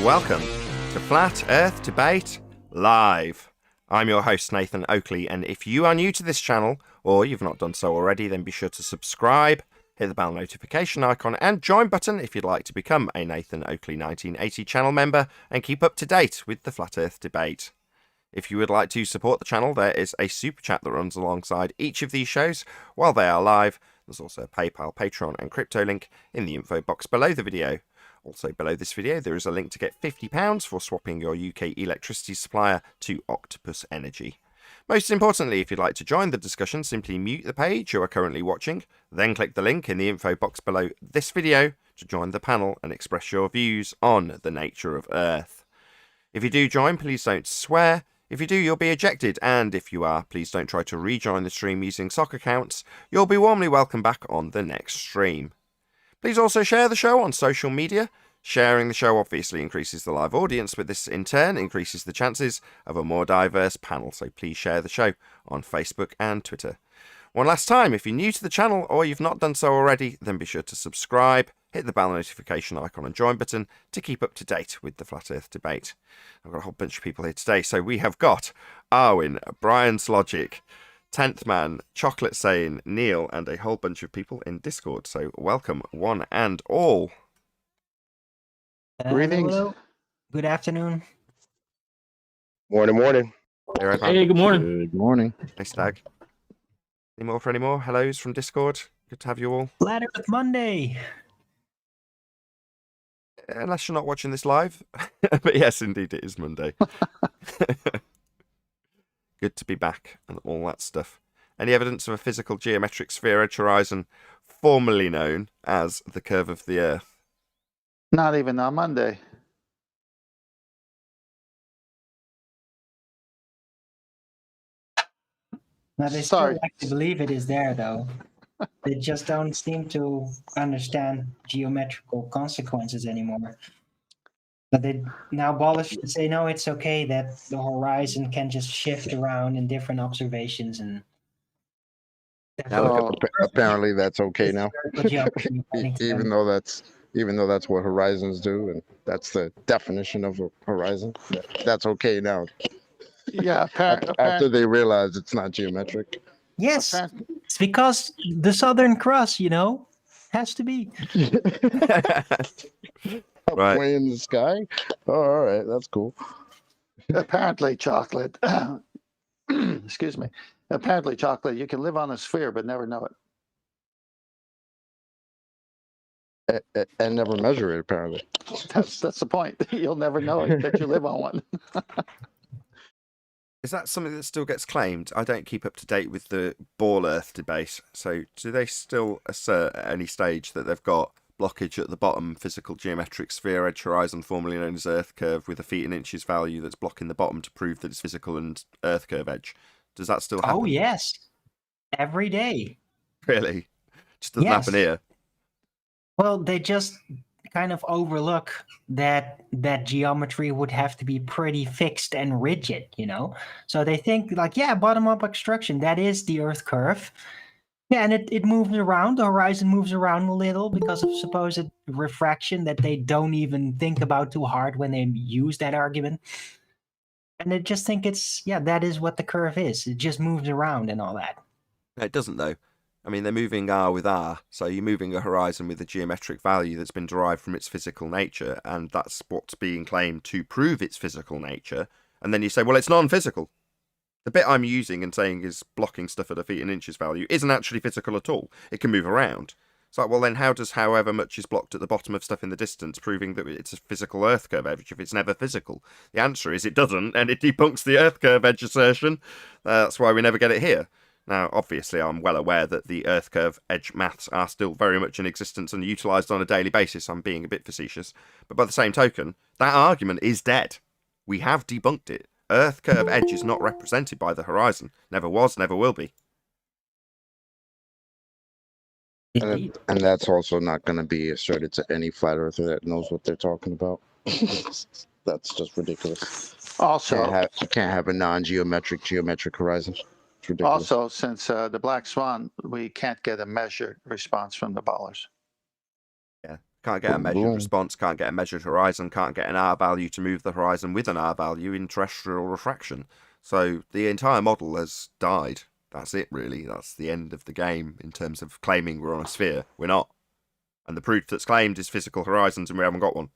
welcome to Flat Earth Debate Live. I'm your host, Nathan Oakley, and if you are new to this channel, or you've not done so already, then be sure to subscribe, hit the bell notification icon, and join button if you'd like to become a Nathan Oakley 1980 channel member and keep up to date with the Flat Earth Debate. If you would like to support the channel, there is a super chat that runs alongside each of these shows while they are live. There's also a PayPal, Patreon, and crypto link in the info box below the video. Also below this video, there is a link to get £50 for swapping your UK electricity supplier to Octopus Energy. Most importantly, if you'd like to join the discussion, simply mute the page you are currently watching, then click the link in the info box below this video to join the panel and express your views on the nature of Earth. If you do join, please don't swear. If you do, you'll be ejected, and if you are, please don't try to rejoin the stream using sock accounts. You'll be warmly welcome back on the next stream. Please also share the show on social media. Sharing the show obviously increases the live audience, but this in turn increases the chances of a more diverse panel, so please share the show on Facebook and Twitter. One last time, if you're new to the channel or you've not done so already, then be sure to subscribe, hit the bell notification icon and join button to keep up to date with the Flat Earth Debate. I've got a whole bunch of people here today, so we have got Arwin, Brian's Logic, 10th Man, Chocolate Saying, Neil, and a whole bunch of people in Discord. So welcome, one and all. Greetings. Hello. Good afternoon. Morning. Hey, good morning. Good morning. Hey, Stag. Any more hellos from Discord? Good to have you all. Flat Earth Monday. Unless you're not watching this live. But yes, indeed, it is Monday. Good to be back and all that stuff. Any evidence of a physical geometric sphere edge horizon, formerly known as the curve of the Earth? Not even on Monday. Now they still like to believe it is there, though. They just don't seem to understand geometrical consequences anymore. But they now abolish to say, no, it's okay that the horizon can just shift around in different observations. And apparently that's okay now. even though that's what horizons do, and that's the definition of a horizon. That's okay now. Yeah, after they realize it's not geometric. Yes, it's because the Southern Cross, has to be. Right. Way in the sky. Oh, all right, that's cool. Apparently, chocolate. Excuse me. Apparently, chocolate. You can live on a sphere but never know it. And never measure it. Apparently, that's the point. You'll never know it, that you live on one. Is that something that still gets claimed? I don't keep up to date with the ball Earth debate. So do they still assert at any stage that they've got blockage at the bottom, physical geometric sphere edge horizon, formerly known as Earth curve, with a feet and inches value that's blocking the bottom to prove that it's physical and Earth curve edge? Does that still happen? Oh, yes. Every day. Really? Just doesn't happen here? Well, they just kind of overlook that geometry would have to be pretty fixed and rigid, So they think bottom-up extrusion, that is the Earth curve. Yeah, and it moves around. The horizon moves around a little because of supposed refraction that they don't even think about too hard when they use that argument. And they just think that is what the curve is. It just moves around and all that. It doesn't, though. I mean, they're moving R with R, so you're moving a horizon with a geometric value that's been derived from its physical nature, and that's what's being claimed to prove its physical nature. And then you say, well, it's non-physical. The bit I'm using and saying is blocking stuff at a feet and inches value isn't actually physical at all. It can move around. It's like, well, then how does however much is blocked at the bottom of stuff in the distance proving that it's a physical Earth curve edge if it's never physical? The answer is it doesn't, and it debunks the Earth curve edge assertion. That's why we never get it here. Now, obviously, I'm well aware that the Earth curve edge maths are still very much in existence and utilised on a daily basis. I'm being a bit facetious. But by the same token, that argument is dead. We have debunked it. Earth curve edge is not represented by the horizon. Never was, never will be. And that's also not going to be asserted to any flat earther that knows what they're talking about. That's just ridiculous. Also, you can't have a non-geometric horizon. It's ridiculous. Also, since the Black Swan, we can't get a measured response from the ballers. Yeah, Can't get a measured Boom. response, can't get a measured horizon, can't get an R value to move the horizon with an R value in terrestrial refraction. So the entire model has died. That's it, really. That's the end of the game in terms of claiming we're on a sphere. We're not. And the proof that's claimed is physical horizons, and we haven't got one.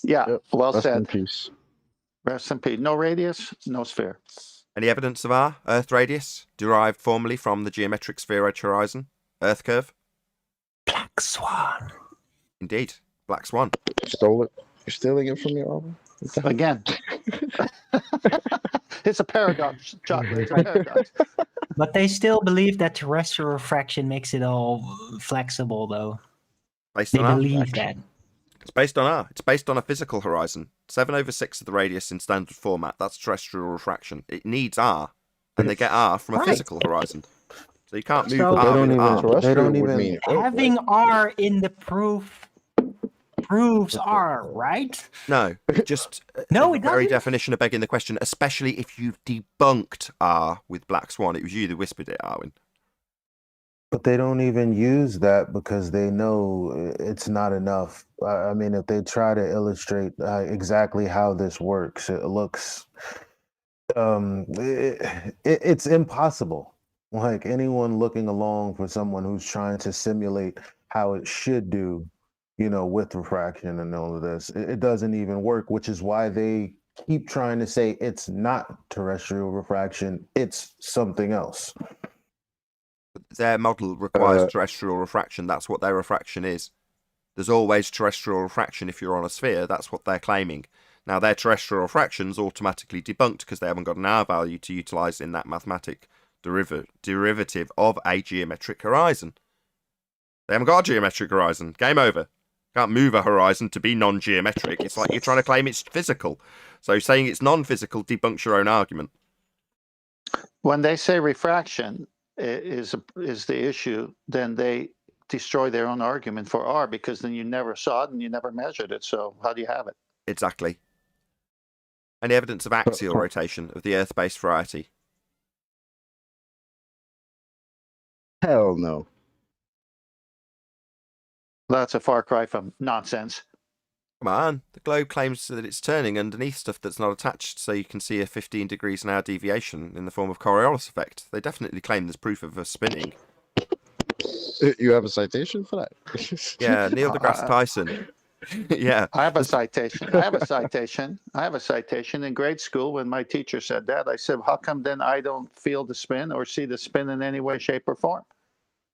Yeah, Yep. well Rest in said. peace. Rest in peace. No radius, no sphere. Any evidence of our Earth radius, derived formally from the geometric sphere edge horizon? Earth curve? Black Swan. Indeed. Black Swan. You stole it. You're stealing it from your album? Again. It's a paradox, Chocolate. It's a paradox. But they still believe that terrestrial refraction makes it all flexible, though. Based They on R. believe that. It's based on R. It's based on a physical horizon. 7/6 of the radius in standard format. That's terrestrial refraction. It needs R. And they get R from a Right. physical horizon. So you can't move So- R They with don't R. even- they don't would even- mean Earth, Having right? R in the proof proves R, right? No, just No, the it very doesn't. definition of begging the question, especially if you've debunked R with Black Swan. It was you that whispered it, Arwin. But they don't even use that because they know it's not enough. I mean, if they try to illustrate exactly how this works, it looks, it's impossible. Like anyone looking along for someone who's trying to simulate how it should do, with refraction and all of this, it doesn't even work, which is why they keep trying to say it's not terrestrial refraction, it's something else. Their model requires terrestrial refraction. That's what their refraction is. There's always terrestrial refraction if you're on a sphere. That's what they're claiming. Now, their terrestrial refraction's automatically debunked because they haven't got an R value to utilise in that mathematic derivative of a geometric horizon. They haven't got a geometric horizon. Game over. Can't move a horizon to be non-geometric. It's like you're trying to claim it's physical. So saying it's non-physical debunks your own argument. When they say refraction is the issue, then they destroy their own argument for R, because then you never saw it and you never measured it. So how do you have it? Exactly. Any evidence of axial rotation of the Earth-based variety? Hell no. That's a far cry from nonsense. Come on. The globe claims that it's turning underneath stuff that's not attached, so you can see a 15 degrees an hour deviation in the form of Coriolis effect. They definitely claim there's proof of us spinning. You have a citation for that? Yeah, Neil deGrasse Tyson. Yeah. I have a citation. I have a citation in grade school. When my teacher said that, I said, how come then I don't feel the spin or see the spin in any way, shape, or form?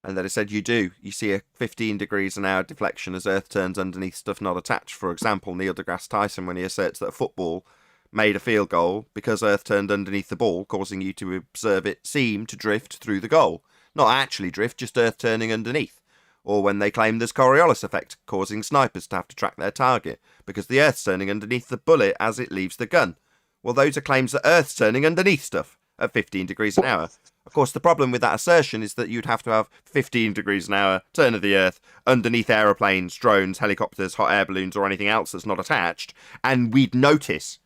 And then it said you do. You see a 15 degrees an hour deflection as Earth turns underneath stuff not attached. For example, Neil deGrasse Tyson, when he asserts that a football made a field goal because Earth turned underneath the ball, causing you to observe it seem to drift through the goal. Not actually drift, just Earth turning underneath. Or when they claim there's Coriolis effect, causing snipers to have to track their target, because the Earth's turning underneath the bullet as it leaves the gun. Well, those are claims that Earth's turning underneath stuff at 15 degrees an hour. Of course, the problem with that assertion is that you'd have to have 15 degrees an hour, turn of the Earth, underneath aeroplanes, drones, helicopters, hot air balloons, or anything else that's not attached, and we'd notice.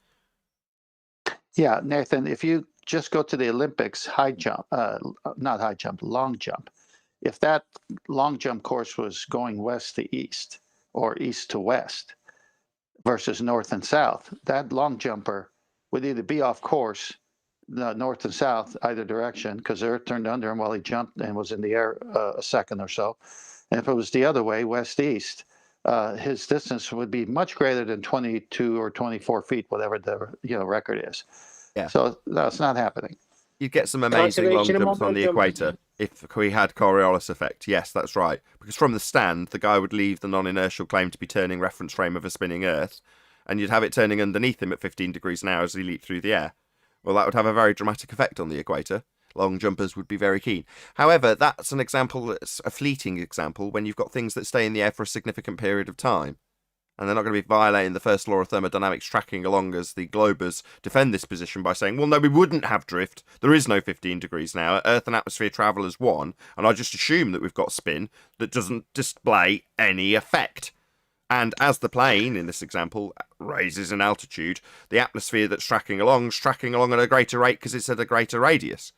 Yeah, Nathan, if you just go to the Olympics high jump, not high jump, long jump, if that long jump course was going west to east or east to west versus north and south, that long jumper would either be off course, north and south, either direction, because the Earth turned under him while he jumped and was in the air a second or so. And if it was the other way, west-east, his distance would be much greater than 22 or 24 feet, whatever the record is. Yeah. So no, it's not happening. You'd get some amazing long Calculation jumps on the momentum. equator if we had Coriolis effect. Yes, that's right. Because from the stand, the guy would leave the non-inertial claim to be turning reference frame of a spinning Earth, and you'd have it turning underneath him at 15 degrees an hour as he leaped through the air. Well, that would have a very dramatic effect on the equator. Long jumpers would be very keen. However, that's an example that's a fleeting example when you've got things that stay in the air for a significant period of time. And they're not going to be violating the first law of thermodynamics, tracking along as the globers defend this position by saying, well, no, we wouldn't have drift. There is no 15 degrees an hour. Earth and atmosphere travel as one. And I just assume that we've got spin that doesn't display any effect. And as the plane, in this example, raises in altitude, the atmosphere that's tracking along is tracking along at a greater rate because it's at a greater radius.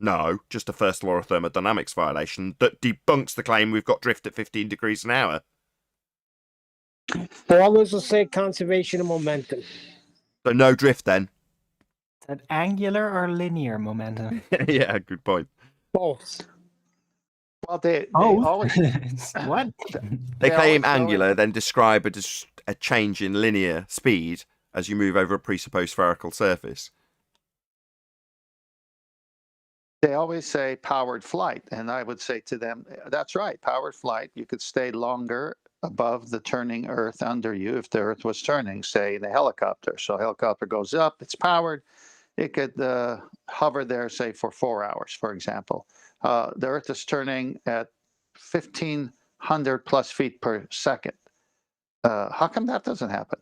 No, just a first law of thermodynamics violation that debunks the claim we've got drift at 15 degrees an hour. Paulus will say conservation of momentum. So no drift then. Is that angular or linear momentum? Yeah, good point. Both. Well, they Oh, always what? They They claim always go angular, in- then describe a change in linear speed as you move over a presupposed spherical surface. they always say powered flight, and I would say to them, that's right, powered flight. You could stay longer above the turning Earth under you if the Earth was turning, say in a helicopter. So a helicopter goes up, it's powered. It could hover there, say, for 4 hours, for example. The Earth is turning at 1,500 plus feet per second. How come that doesn't happen?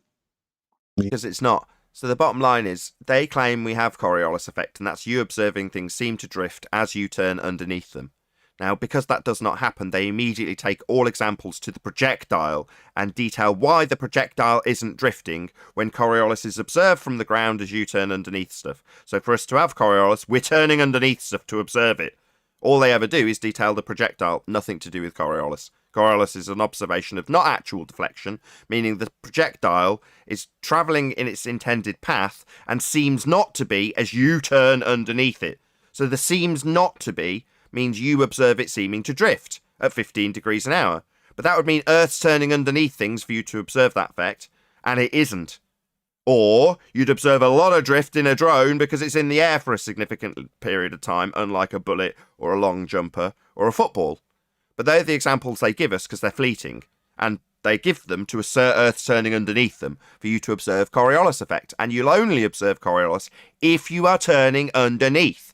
Because it's not. So the bottom line is, they claim we have Coriolis effect, and that's you observing things seem to drift as you turn underneath them. Now, because that does not happen, they immediately take all examples to the projectile and detail why the projectile isn't drifting when Coriolis is observed from the ground as you turn underneath stuff. So for us to have Coriolis, we're turning underneath stuff to observe it. All they ever do is detail the projectile, nothing to do with Coriolis. Coriolis is an observation of not actual deflection, meaning the projectile is travelling in its intended path and seems not to be as you turn underneath it. So the seems not to be means you observe it seeming to drift at 15 degrees an hour. But that would mean Earth's turning underneath things for you to observe that effect, and it isn't. Or you'd observe a lot of drift in a drone because it's in the air for a significant period of time, unlike a bullet or a long jumper or a football. But they're the examples they give us because they're fleeting, and they give them to assert Earth's turning underneath them for you to observe Coriolis effect, and you'll only observe Coriolis if you are turning underneath.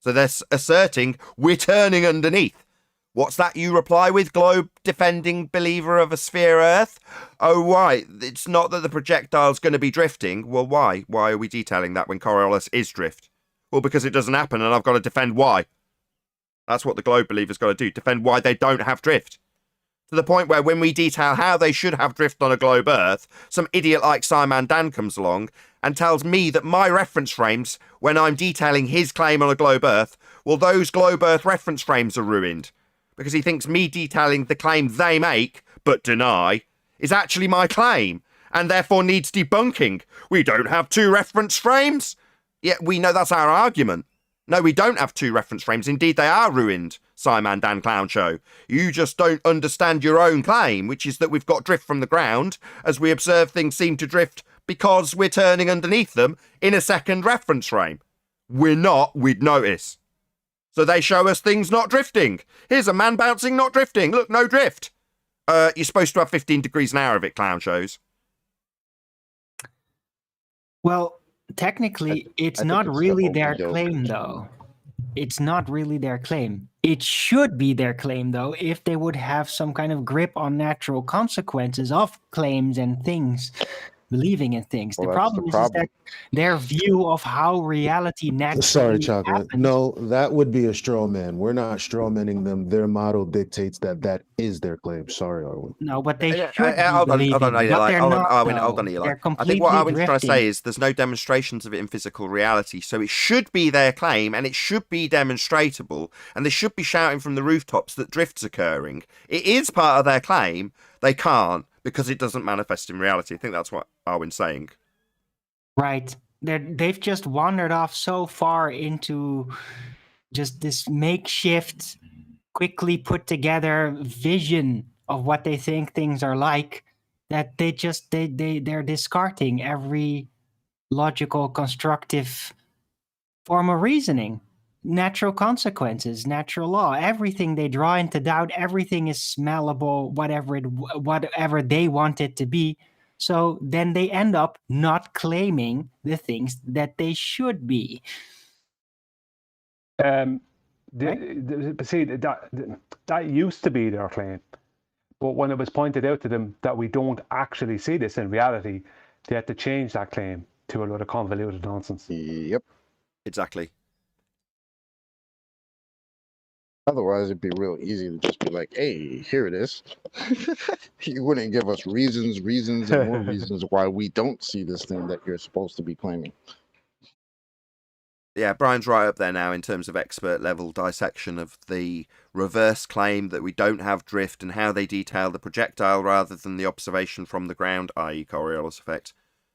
So they're asserting we're turning underneath. What's that you reply with, globe-defending believer of a sphere Earth? Oh, why? It's not that the projectile's going to be drifting. Well, why? Why are we detailing that when Coriolis is drift? Well, because it doesn't happen, and I've got to defend why. That's what the globe believers got to do, defend why they don't have drift. To the point where when we detail how they should have drift on a globe Earth, some idiot like Simon Dan comes along and tells me that my reference frames, when I'm detailing his claim on a globe Earth, well, those globe Earth reference frames are ruined. Because he thinks me detailing the claim they make, but deny, is actually my claim, and therefore needs debunking. We don't have two reference frames? Yet we know that's our argument. No, we don't have two reference frames. Indeed, they are ruined, Simon Dan Clown Show. You just don't understand your own claim, which is that we've got drift from the ground, as we observe things seem to drift because we're turning underneath them in a second reference frame. We're not, we'd notice. So they show us things not drifting. Here's a man bouncing, not drifting. Look, no drift. You're supposed to have 15 degrees an hour of it, clown shows. Well, technically, it's think not it's really the their open joke. claim, though. It's not really their claim. It should be their claim, though, if they would have some kind of grip on natural consequences of claims and things, believing in things. Well, the that's problem the is problem. that their view of how reality naturally Sorry, Chocolate. happens. No, that would be a straw man. We're not straw manning them. Their model dictates that that is their claim. Sorry, Arwen. No, but they should Hold on, be hold on, believing, Eli. but they're Hold on, not, Arwen, though. hold on, Eli. They're I completely think what Arwen's trying to drifting. say is there's no demonstrations of it in physical reality, so it should be their claim, and it should be demonstratable, and they should be shouting from the rooftops that drift's occurring. It is part of their claim. They can't, because it doesn't manifest in reality. I think that's what Arwen's saying. Right. They've just wandered off so far into just this makeshift, quickly put together vision of what they think things are like that they're discarding every logical, constructive form of reasoning. Natural consequences, natural law, everything they draw into doubt, everything is smellable, whatever they want it to be. So then they end up not claiming the things that they should be. See, that used to be their claim, but when it was pointed out to them that we don't actually see this in reality, they had to change that claim to a lot of convoluted nonsense. Yep. Exactly. Otherwise, it'd be real easy to just be like, hey, here it is. You wouldn't give us reasons, and more reasons why we don't see this thing that you're supposed to be claiming. Yeah, Brian's right up there now in terms of expert level dissection of the reverse claim that we don't have drift and how they detail the projectile rather than the observation from the ground, i.e. Coriolis effect,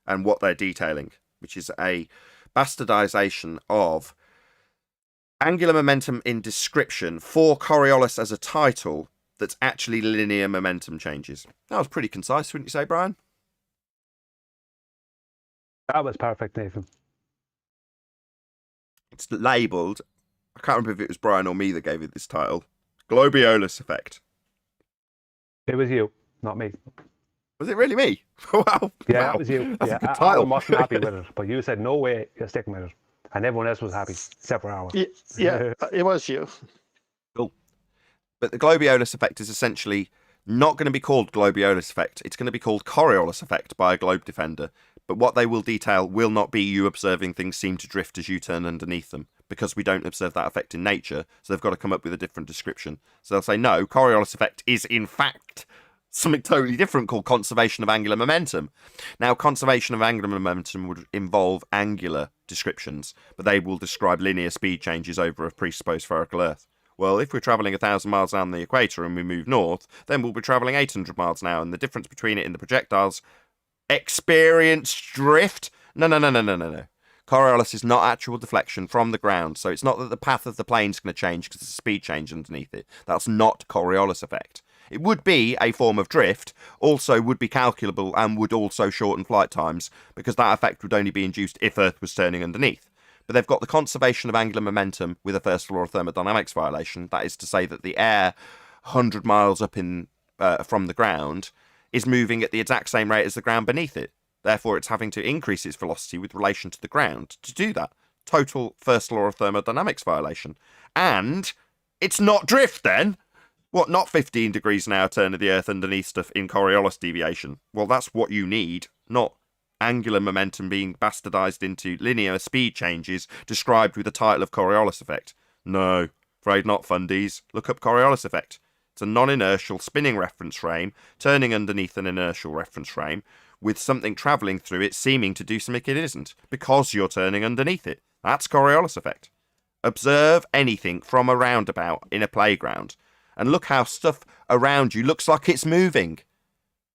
and what they're detailing, which is a bastardization of angular momentum in description for Coriolis as a title that's actually linear momentum changes. That was pretty concise, wouldn't you say, Brian? That was perfect, Nathan. It's labelled, I can't remember if it was Brian or me that gave it this title, Globiolis effect. It was you, not me. Was it really me? Wow. Yeah, Wow. that was you. That's Yeah, a good title. Alan wasn't happy with it, but you said, no way, you're sticking with it. And everyone else was happy, except for Alan. Yeah, it was you. Cool. But the Globiolis effect is essentially not going to be called Globiolis effect. It's going to be called Coriolis effect by a globe defender. But what they will detail will not be you observing things seem to drift as you turn underneath them, because we don't observe that effect in nature, so they've got to come up with a different description. So they'll say, no, Coriolis effect is in fact something totally different called conservation of angular momentum. Now, conservation of angular momentum would involve angular descriptions, but they will describe linear speed changes over a presupposed spherical Earth. Well, if we're travelling 1,000 miles down the equator and we move north, then we'll be travelling 800 miles an hour, and the difference between it and the projectiles experience drift. No. Coriolis is not actual deflection from the ground, so it's not that the path of the plane is going to change because there's a speed change underneath it. That's not Coriolis effect. It would be a form of drift, also would be calculable and would also shorten flight times, because that effect would only be induced if Earth was turning underneath. But they've got the conservation of angular momentum with a first law of thermodynamics violation. That is to say that the air 100 miles up in from the ground is moving at the exact same rate as the ground beneath it. Therefore, it's having to increase its velocity with relation to the ground to do that. Total first law of thermodynamics violation. And it's not drift then. What, not 15 degrees an hour turn of the Earth underneath stuff in Coriolis deviation? Well, that's what you need, not angular momentum being bastardized into linear speed changes described with the title of Coriolis effect. No, afraid not, fundies. Look up Coriolis effect. It's a non-inertial spinning reference frame turning underneath an inertial reference frame with something travelling through it seeming to do something it isn't, because you're turning underneath it. That's Coriolis effect. Observe anything from a roundabout in a playground and look how stuff around you looks like it's moving.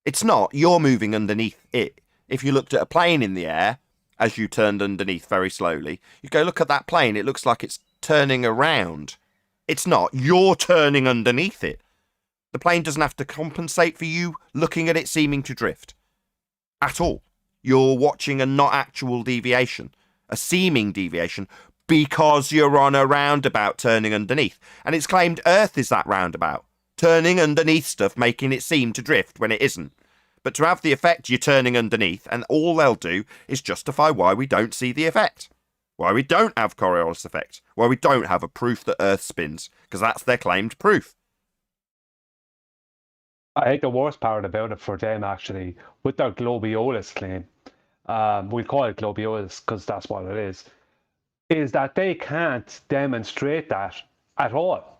It's not. You're moving underneath it. If you looked at a plane in the air as you turned underneath very slowly, you go, look at that plane. It looks like it's turning around. It's not. You're turning underneath it. The plane doesn't have to compensate for you looking at it seeming to drift. At all. You're watching a not actual deviation, a seeming deviation, because you're on a roundabout turning underneath. And it's claimed Earth is that roundabout, turning underneath stuff, making it seem to drift when it isn't. But to have the effect, you're turning underneath, and all they'll do is justify why we don't see the effect. Why we don't have Coriolis effect. Why we don't have a proof that Earth spins, because that's their claimed proof. I think the worst part about it for them, actually, with their Globiolis claim, we'll call it Globiolis because that's what it is that they can't demonstrate that at all.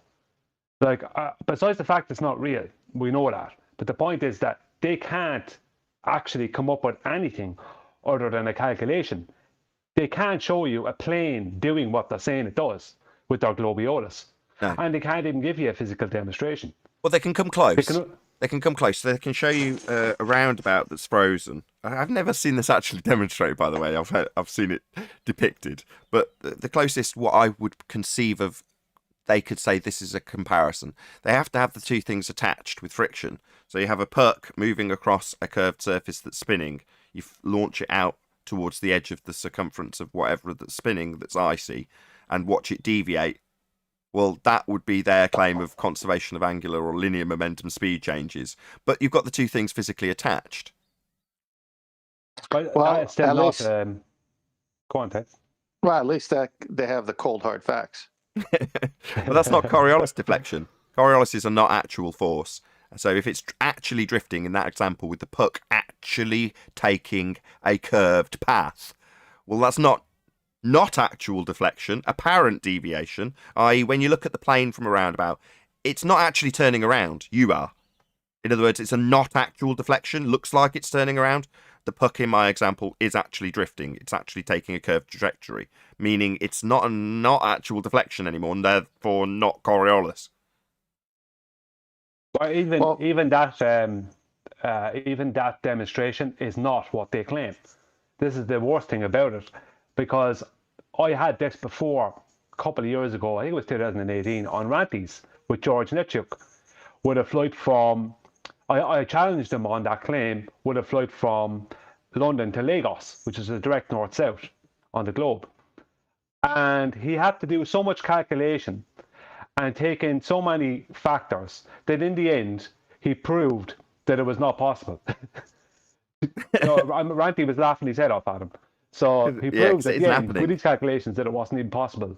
Like, besides the fact it's not real, we know that. But the point is that they can't actually come up with anything other than a calculation. They can't show you a plane doing what they're saying it does with their Globiolis. No. And they can't even give you a physical demonstration. Well, they can come close. They can come close. They can show you a roundabout that's frozen. I've never seen this actually demonstrated, by the way. I've seen it depicted. But the closest what I would conceive of, they could say this is a comparison. They have to have the two things attached with friction. So you have a puck moving across a curved surface that's spinning. You launch it out towards the edge of the circumference of whatever that's spinning that's icy and watch it deviate. Well, that would be their claim of conservation of angular or linear momentum speed changes. But you've got the two things physically attached. But Well, it's still at not. least- Go on, Ted. Well, at least that they have the cold hard facts. But that's not Coriolis deflection. Coriolis is a not actual force. So if it's actually drifting in that example with the puck actually taking a curved path, well, that's not actual deflection, apparent deviation, i.e. when you look at the plane from a roundabout, it's not actually turning around, you are. In other words, it's a not actual deflection, looks like it's turning around. the puck in my example is actually drifting. It's actually taking a curved trajectory, meaning it's not actual deflection anymore, and therefore not Coriolis. But even that demonstration is not what they claim. This is the worst thing about it, because I had this before a couple of years ago. I think it was 2018 on Ranties with George Nitschuk with a flight from. I challenged him on that claim with a flight from London to Lagos, which is a direct north-south on the globe. And he had to do so much calculation and take in so many factors that in the end, he proved that it was not possible. Ranty was laughing his head off at him. So he proved at the end, with these calculations, that it wasn't even possible.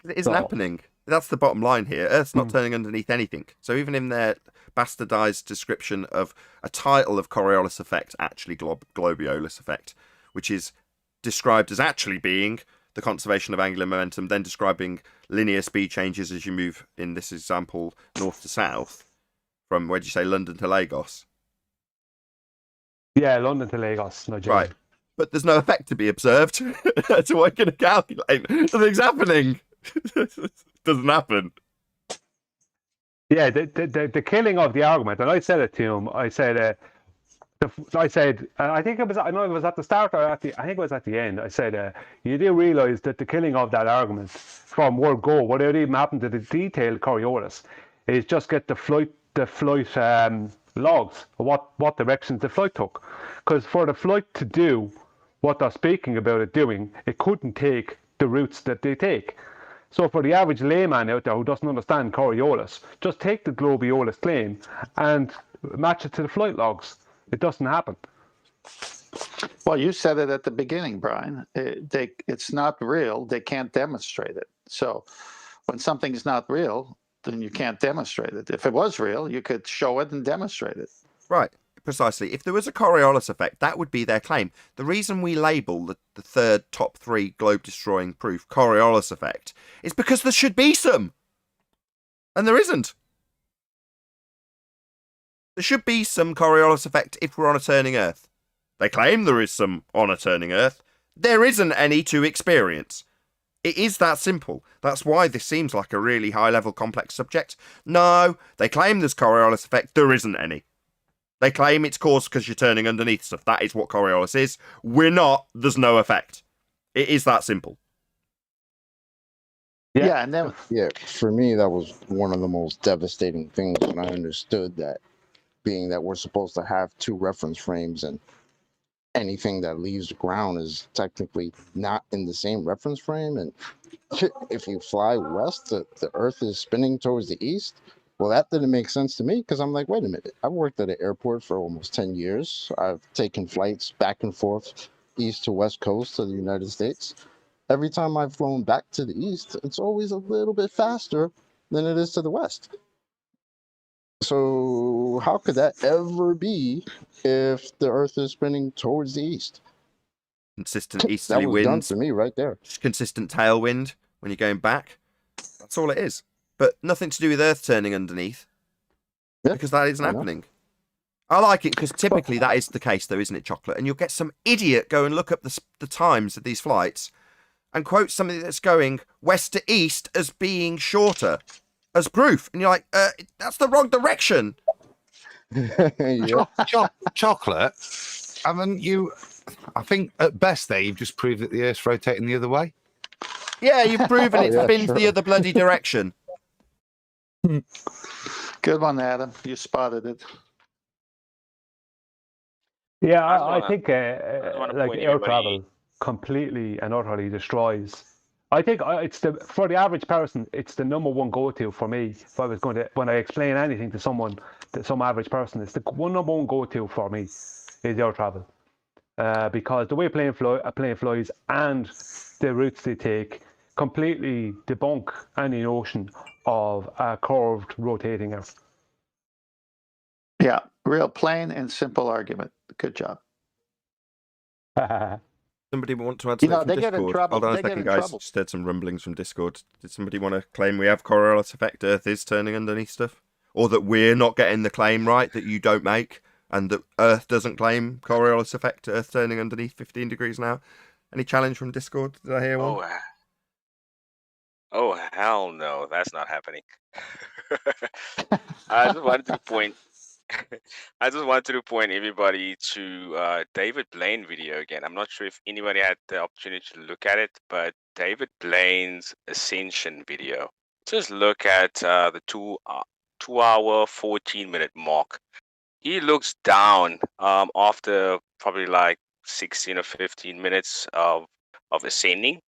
It isn't happening. That's the bottom line here. Earth's not turning underneath anything. So even in their bastardized description of a title of Coriolis effect, actually Globiolus effect, which is described as actually being the conservation of angular momentum, then describing linear speed changes as you move, in this example, north to south, from, where'd you say, London to Lagos? Yeah, London to Lagos, Nigeria. Right. But there's no effect to be observed. So what are you going to calculate? Nothing's happening. Doesn't happen. Yeah, the killing of the argument, and I said it to him. I said, I think it was. I know it was at the start or at the. I think it was at the end. I said, you do realise that the killing of that argument from word go, whatever even happened to the detailed Coriolis, is just get the flight logs, what directions the flight took, because for the flight to do what they're speaking about it doing, it couldn't take the routes that they take. So for the average layman out there who doesn't understand Coriolis, just take the Globiolus claim and match it to the flight logs. It doesn't happen. Well, you said it at the beginning, Brian. It's not real. They can't demonstrate it. So when something's not real, then you can't demonstrate it. If it was real, you could show it and demonstrate it. Right. Precisely. If there was a Coriolis effect, that would be their claim. The reason we label the third top three globe-destroying proof Coriolis effect is because there should be some. And there isn't. There should be some Coriolis effect if we're on a turning Earth. They claim there is some on a turning Earth. There isn't any to experience. It is that simple. That's why this seems like a really high-level complex subject. No, they claim there's Coriolis effect. There isn't any. They claim it's caused because you're turning underneath stuff. That is what Coriolis is. We're not. There's no effect. It is that simple. Yeah, and then for me, that was one of the most devastating things when I understood that, being that we're supposed to have two reference frames and anything that leaves the ground is technically not in the same reference frame. And if you fly west, the Earth is spinning towards the east. Well, that didn't make sense to me because I'm like, wait a minute. I've worked at an airport for almost 10 years. I've taken flights back and forth east to west coast of the United States. Every time I've flown back to the east, it's always a little bit faster than it is to the west. So how could that ever be if the Earth is spinning towards the east? Consistent easterly winds. That was done to me right there. Consistent tailwind when you're going back. That's all it is. But nothing to do with Earth turning underneath. Yeah, because that isn't happening. I like it because typically that is the case though, isn't it, Chocolate? And you'll get some idiot go and look up the times of these flights and quote something that's going west to east as being shorter as proof. And you're like, that's the wrong direction. Chocolate. I mean, I think at best there, you've just proved that the Earth's rotating the other way. Yeah, you've proven it spins the other bloody direction. Good one, Adam. You spotted it. Yeah, I think like air travel completely and utterly destroys. I think for the average person, it's the number one go-to for me. If I was going to, when I explain anything to someone, some average person, it's the number one go-to for me is air travel, because the way a plane flies and the routes they take completely debunk any notion of a curved rotating Earth. Yeah, real plain and simple argument. Good job. Somebody want to add something from they Discord? get in trouble. Hold on a second, guys. Just heard some rumblings from Discord. Did somebody want to claim we have Coriolis effect? Earth is turning underneath stuff, or that we're not getting the claim right that you don't make and that Earth doesn't claim Coriolis effect, Earth turning underneath 15 degrees now. Any challenge from Discord? Did I hear one? Oh, hell no, that's not happening. I just wanted to point. I just wanted to point everybody to David Blaine video again. I'm not sure if anybody had the opportunity to look at it, but David Blaine's Ascension video. Just look at the 2 hour 14-minute mark. He looks down after probably like 16 or 15 minutes of ascending.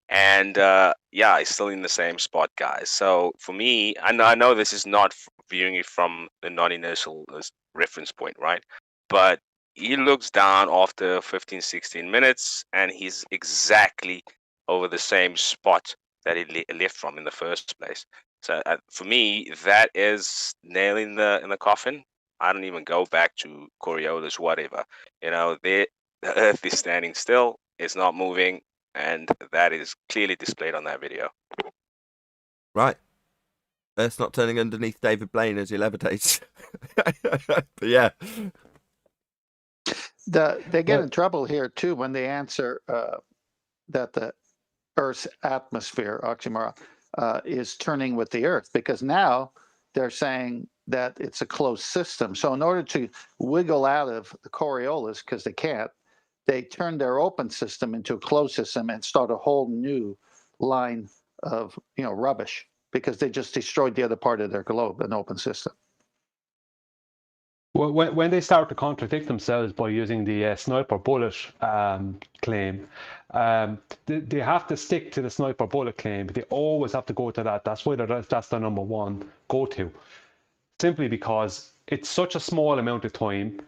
And yeah, it's still in the same spot, guys. So for me, I know this is not viewing it from the non-inertial reference point, right? But he looks down after 15, 16 minutes, and he's exactly over the same spot that he left from in the first place. So for me, that is nail in the coffin. I don't even go back to Coriolis, whatever. You know, the Earth is standing still. It's not moving. And that is clearly displayed on that video. Right. Earth's not turning underneath David Blaine as he levitates. But yeah. They get in trouble here too when they answer that the Earth's atmosphere, oxymoron, is turning with the Earth, because now they're saying that it's a closed system. So in order to wiggle out of the Coriolis, because they can't, they turn their open system into a closed system and start a whole new line of rubbish, because they just destroyed the other part of their globe, an open system. Well, when they start to contradict themselves by using the sniper bullet claim, they have to stick to the sniper bullet claim. They always have to go to that. That's why that's their number one go-to. Simply because it's such a small amount of time,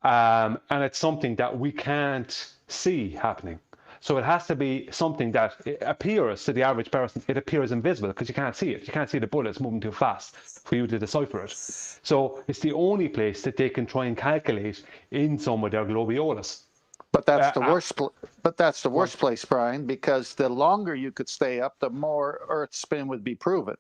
and it's something that we can't see happening. So it has to be something that appears to the average person, it appears invisible because you can't see it. You can't see the bullets moving too fast for you to decipher it. So it's the only place that they can try and calculate in some of their globiolis. But that's the worst. But that's the worst place, Brian, because the longer you could stay up, the more Earth spin would be proven.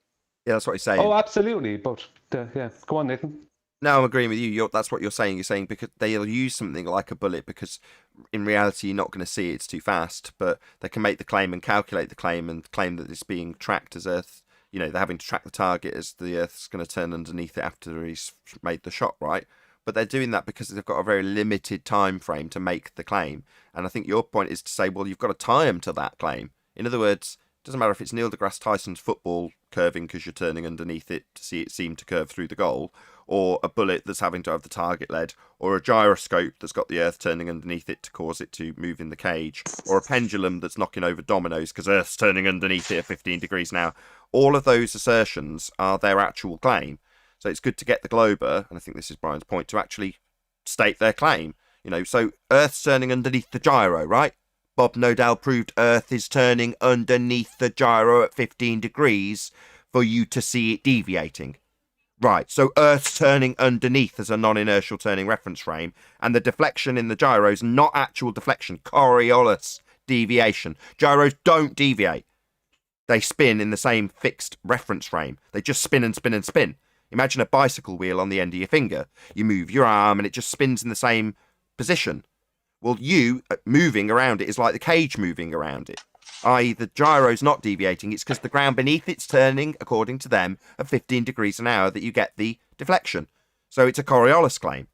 Yeah, that's what he's saying. Oh, absolutely. But yeah, go on, Nathan. No, I'm agreeing with you. That's what you're saying. You're saying because they'll use something like a bullet, because in reality you're not going to see it. It's too fast. But they can make the claim and calculate the claim and claim that it's being tracked as Earth. You know, they're having to track the target as the Earth's going to turn underneath it after he's made the shot, right? But they're doing that because they've got a very limited time frame to make the claim. And I think your point is to say, well, you've got to tie them to that claim. In other words, it doesn't matter if it's Neil deGrasse Tyson's football curving because you're turning underneath it to see it seem to curve through the goal, or a bullet that's having to have the target led, or a gyroscope that's got the Earth turning underneath it to cause it to move in the cage, or a pendulum that's knocking over dominoes because Earth's turning underneath it at 15 degrees now. All of those assertions are their actual claim. So it's good to get the Glober, and I think this is Brian's point, to actually state their claim. You know, so Earth's turning underneath the gyro, right? Bob Nodal proved Earth is turning underneath the gyro at 15 degrees for you to see it deviating. Right, so Earth's turning underneath as a non-inertial turning reference frame, and the deflection in the gyro is not actual deflection, Coriolis deviation. Gyros don't deviate. They spin in the same fixed reference frame. They just spin and spin and spin. Imagine a bicycle wheel on the end of your finger. You move your arm and it just spins in the same position. Well, you moving around it is like the cage moving around it. I.e. the gyro's not deviating. It's because the ground beneath it's turning, according to them, at 15 degrees an hour that you get the deflection. So it's a Coriolis claim.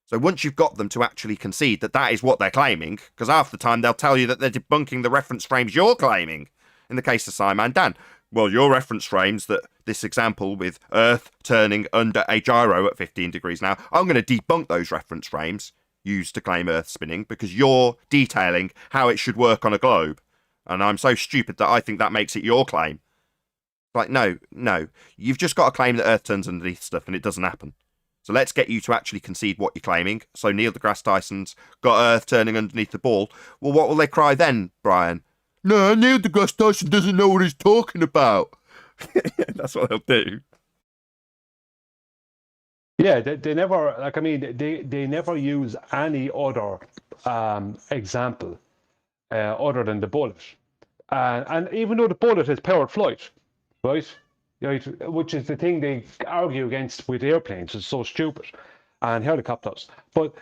So once you've got them to actually concede that that is what they're claiming, because half the time they'll tell you that they're debunking the reference frames you're claiming. In the case of Simon Dan, well, your reference frames that this example with Earth turning under a gyro at 15 degrees now, I'm going to debunk those reference frames used to claim Earth spinning because you're detailing how it should work on a globe. And I'm so stupid that I think that makes it your claim. Like, no. You've just got to claim that Earth turns underneath stuff and it doesn't happen. So let's get you to actually concede what you're claiming. So Neil deGrasse Tyson's got Earth turning underneath the ball. Well, what will they cry then, Brian? No, Neil deGrasse Tyson doesn't know what he's talking about. That's what they'll do. Yeah, they never, like, I mean, they never use any other example other than the bullet. And even though the bullet is powered flight, right, which is the thing they argue against with airplanes, it's so stupid. and helicopters. But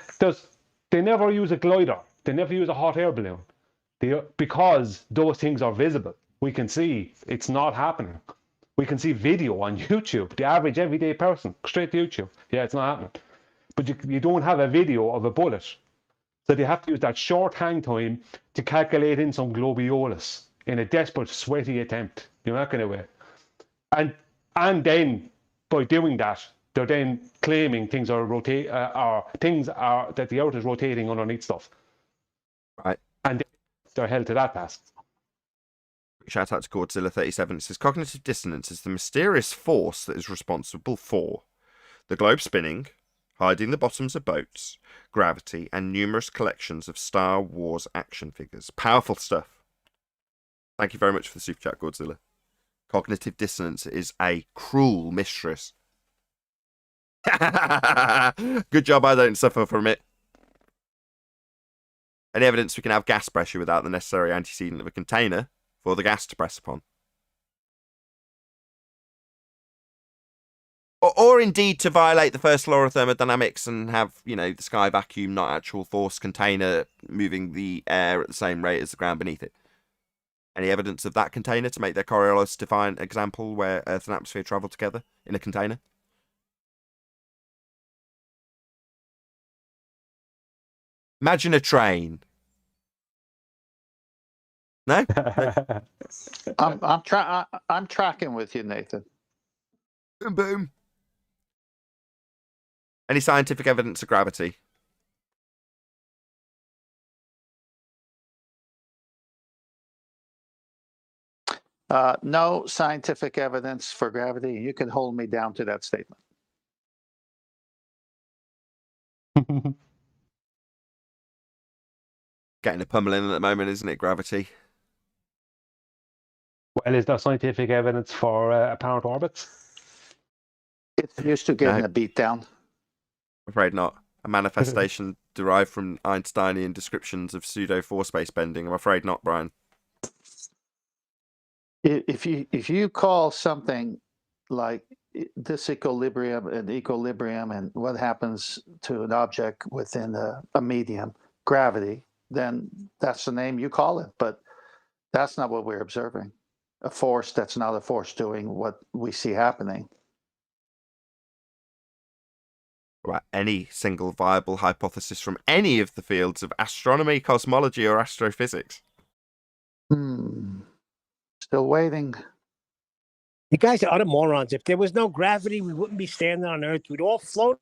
they never use a glider. They never use a hot air balloon. Because those things are visible. We can see it's not happening. We can see video on YouTube. The average everyday person, straight to YouTube. Yeah, it's not happening. But you don't have a video of a bullet. So they have to use that short hang time to calculate in some globiolis in a desperate, sweaty attempt. You know, that kind of way. And then by doing that, they're then claiming things are that the Earth is rotating underneath stuff. Right. And they're held to that task. Shout out to Godzilla37. It says cognitive dissonance is the mysterious force that is responsible for the globe spinning, hiding the bottoms of boats, gravity, and numerous collections of Star Wars action figures. Powerful stuff. Thank you very much for the super chat, Godzilla. Cognitive dissonance is a cruel mistress. Good job I don't suffer from it. Any evidence we can have gas pressure without the necessary antecedent of a container for the gas to press upon? Or indeed to violate the first law of thermodynamics and have, you know, the sky vacuum, not actual force container, moving the air at the same rate as the ground beneath it. Any evidence of that container to make their Coriolis defined example where Earth and atmosphere travel together in a container? Imagine a train. No? I'm tracking with you, Nathan. Boom, boom. Any scientific evidence of gravity? No scientific evidence for gravity. You can hold me down to that statement. Getting a pummeling at the moment, isn't it, gravity? Well, is there scientific evidence for apparent orbits? It's used to getting a beat down. I'm afraid not. A manifestation derived from Einsteinian descriptions of pseudo four-space bending. I'm afraid not, Brian. If you call something like disequilibrium and equilibrium and what happens to an object within a medium, gravity, then that's the name you call it. But that's not what we're observing. A force that's not a force doing what we see happening. Right. Any single viable hypothesis from any of the fields of astronomy, cosmology, or astrophysics? Still waiting. You guys are utter morons. If there was no gravity, we wouldn't be standing on Earth. We'd all float.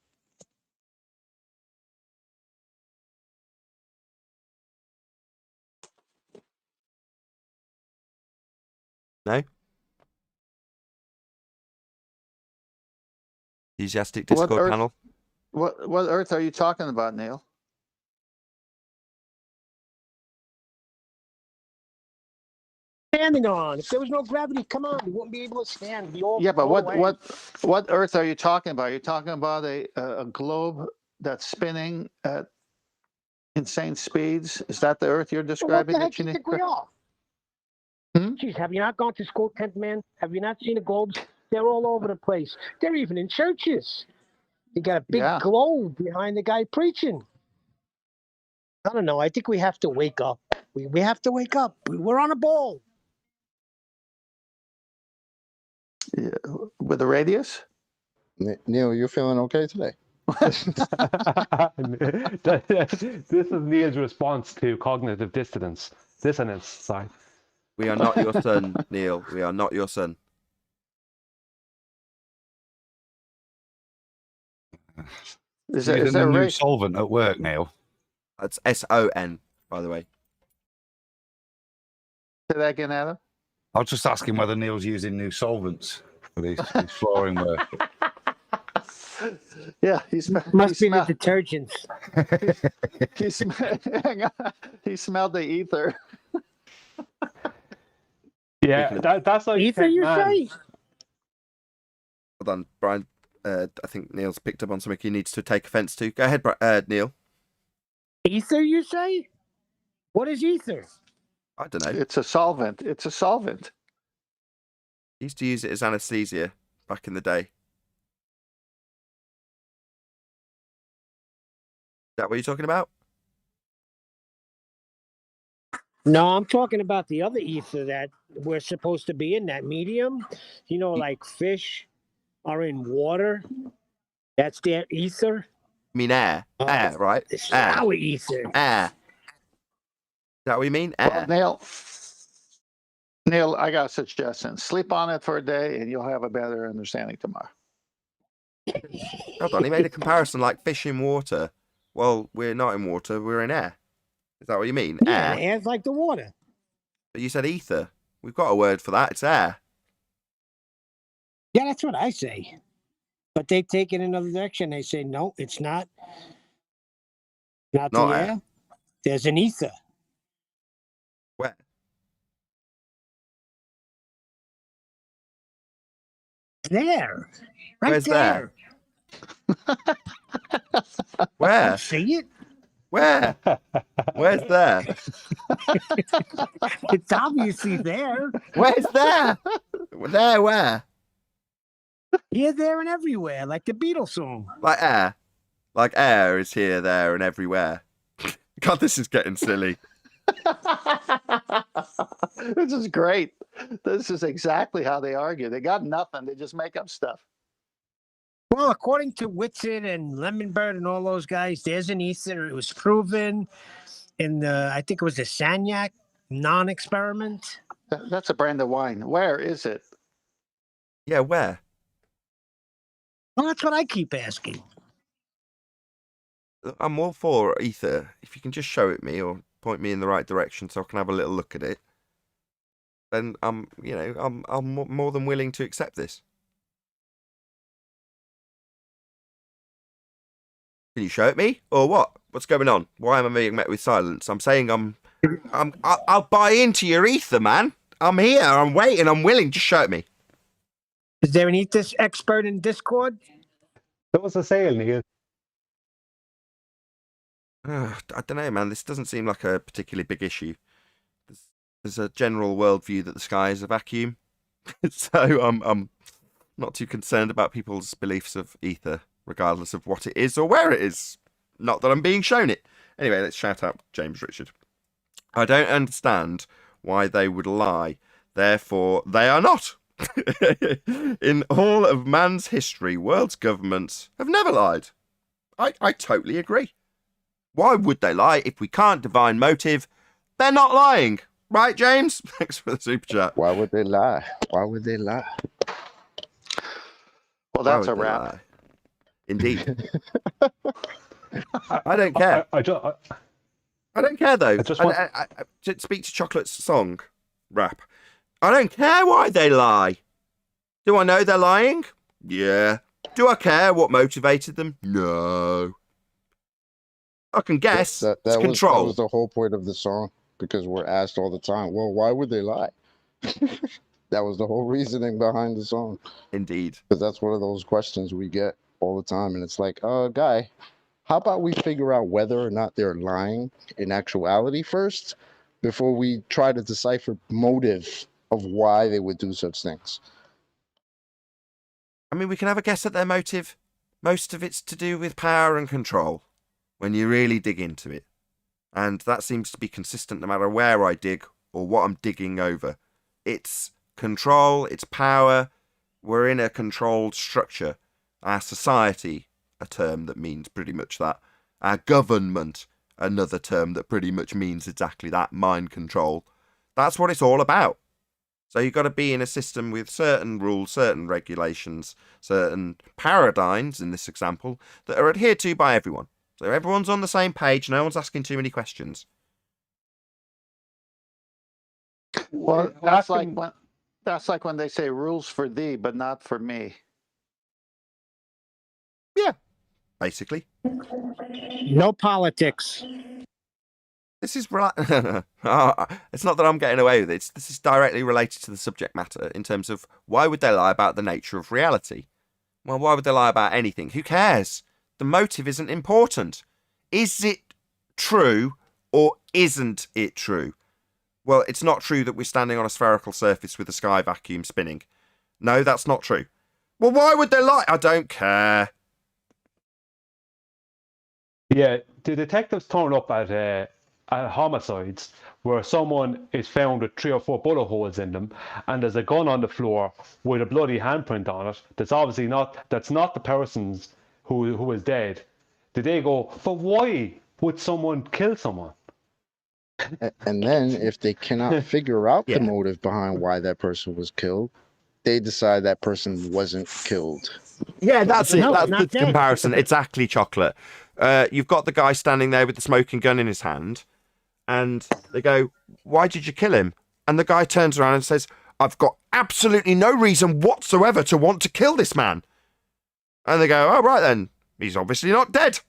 No? Enthusiastic Discord panel? What Earth are you talking about, Neil? Standing on. If there was no gravity, come on, we wouldn't be able to stand. We all Yeah, but float away. what Earth are you talking about? Are you talking about a globe that's spinning at insane speeds? Is that the Earth you're Well, what describing? the heck do you think we are? Jeez, have you not gone to school, 10th man? Have you not seen the globes? They're all over the place. They're even in churches. You got a big globe behind the guy preaching. I don't know. I think we have to wake up. We have to wake up. We're on a ball. Yeah, with the radius? Neil, you feeling okay today? This is Neil's response to cognitive dissonance. Sorry. We are not your son, Neil. We are not your son. Is there a new solvent at work, Neil? That's SON, by the way. Say that again, Adam. I was just asking whether Neil's using new solvents for his flooring work. Yeah, must be the detergents. He smelled the ether. Yeah, that's like ether, you say? Hold on, Brian. I think Neil's picked up on something he needs to take offense to. Go ahead, Neil. Ether, you say? What is ether? I don't know. It's a solvent. It's a solvent. He used to use it as anesthesia back in the day. that what you're talking about? No, I'm talking about the other ether that we're supposed to be in, that medium. You know, like fish are in water. That's their ether. I mean air. Air, right? This is Air. our ether. Air. Is that what you mean? Air. Well, Neil, I got a suggestion. Sleep on it for a day and you'll have a better understanding tomorrow. Hold on, he made a comparison like fish in water. Well, we're not in water, we're in air. Is that what you mean? Yeah, Air. air's like the water. But you said ether. We've got a word for that. It's air. Yeah, that's what I say. But they take it another direction. They say, no, it's not. Not the Not air. air. There's an ether. Where? There. Right Where's there. Where? See it? Where? Where's there? It's obviously there. Where's there? There where? Here, there, and everywhere, like the Beatles song. Like air. Like air is here, there, and everywhere. God, this is getting silly. This is great. This is exactly how they argue. They got nothing. They just make up stuff. Well, according to Whitson and Lemonbird and all those guys, there's an ether. It was proven in the, I think it was the Sagnac non-experiment. That's a brand of wine. Where is it? Yeah, where? Well, that's what I keep asking. I'm all for ether. If you can just show it me or point me in the right direction so I can have a little look at it, then I'm more than willing to accept this. Can you show it me or what? What's going on? Why am I being met with silence? I'm saying I'll buy into your ether, man. I'm here. I'm waiting. I'm willing. Just show it me. Is there an ether expert in Discord? That was a sale, Neil. I don't know, man. This doesn't seem like a particularly big issue. There's a general worldview that the sky is a vacuum, so I'm not too concerned about people's beliefs of ether, regardless of what it is or where it is. Not that I'm being shown it. Anyway, let's shout out James Richard. I don't understand why they would lie. Therefore, they are not. In all of man's history, world's governments have never lied. I totally agree. Why would they lie if we can't divine motive? They're not lying. Right, James? Thanks for the super chat. Why would they lie? Why would they lie? Well, that's a wrap. Lie? Indeed. I don't care. I don't care, though. To speak to Chocolate's song, rap. I don't care why they lie. Do I know they're lying? Yeah. Do I care what motivated them? No. I can guess. It's control. That was the whole point of the song, because we're asked all the time, well, why would they lie? That was the whole reasoning behind the song. Indeed. Because that's one of those questions we get all the time. And it's like, guy, how about we figure out whether or not they're lying in actuality first before we try to decipher motive of why they would do such things? I mean, we can have a guess at their motive. Most of it's to do with power and control when you really dig into it. And that seems to be consistent no matter where I dig or what I'm digging over. It's control, it's power. We're in a controlled structure. Our society, a term that means pretty much that. Our government, another term that pretty much means exactly that, mind control. That's what it's all about. So you've got to be in a system with certain rules, certain regulations, certain paradigms, in this example, that are adhered to by everyone. So everyone's on the same page, no one's asking too many questions. Well, that's like when they say rules for thee, but not for me. Yeah, basically. No politics. This is it's not that I'm getting away with it. This is directly related to the subject matter in terms of why would they lie about the nature of reality? Well, why would they lie about anything? Who cares? The motive isn't important. Is it true or isn't it true? Well, it's not true that we're standing on a spherical surface with a sky vacuum spinning. No, that's not true. Well, why would they lie? I don't care. Yeah, the detectives turn up at homicides where someone is found with 3 or 4 bullet holes in them, and there's a gun on the floor with a bloody handprint on it. That's not the person's who is dead. Did they go, but why would someone kill someone? And then if they cannot figure out Yeah. the motive behind why that person was killed, they decide that person wasn't killed. Yeah, that's it. No, That's not the dead. comparison. Exactly, Chocolate. You've got the guy standing there with the smoking gun in his hand, and they go, "Why did you kill him?" And the guy turns around and says, "I've got absolutely no reason whatsoever to want to kill this man." And they go, "Oh, right then. He's obviously not dead."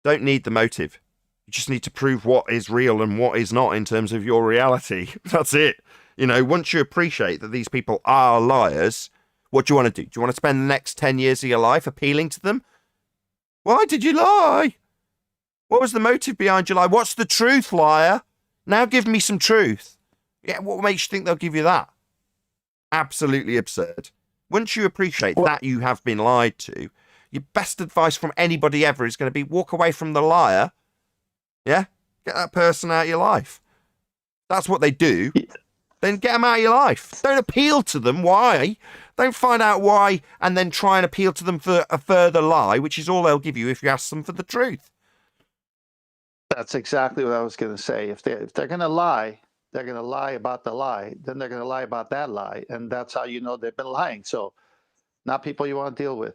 Don't need the motive. You just need to prove what is real and what is not in terms of your reality. That's it. You know, once you appreciate that these people are liars, what do you want to do? Do you want to spend the next 10 years of your life appealing to them? Why did you lie? What was the motive behind your lie? What's the truth, liar? Now give me some truth. Yeah, what makes you think they'll give you that? Absolutely absurd. Once you appreciate that you have been lied to, your best advice from anybody ever is going to be walk away from the liar. Yeah? Get that person out of your life. That's what they do. Then get them out of your life. Don't appeal to them. Why? Don't find out why and then try and appeal to them for a further lie, which is all they'll give you if you ask them for the truth. That's exactly what I was going to say. If they're going to lie, they're going to lie about the lie. Then they're going to lie about that lie, and that's how you know they've been lying. So, not people you want to deal with.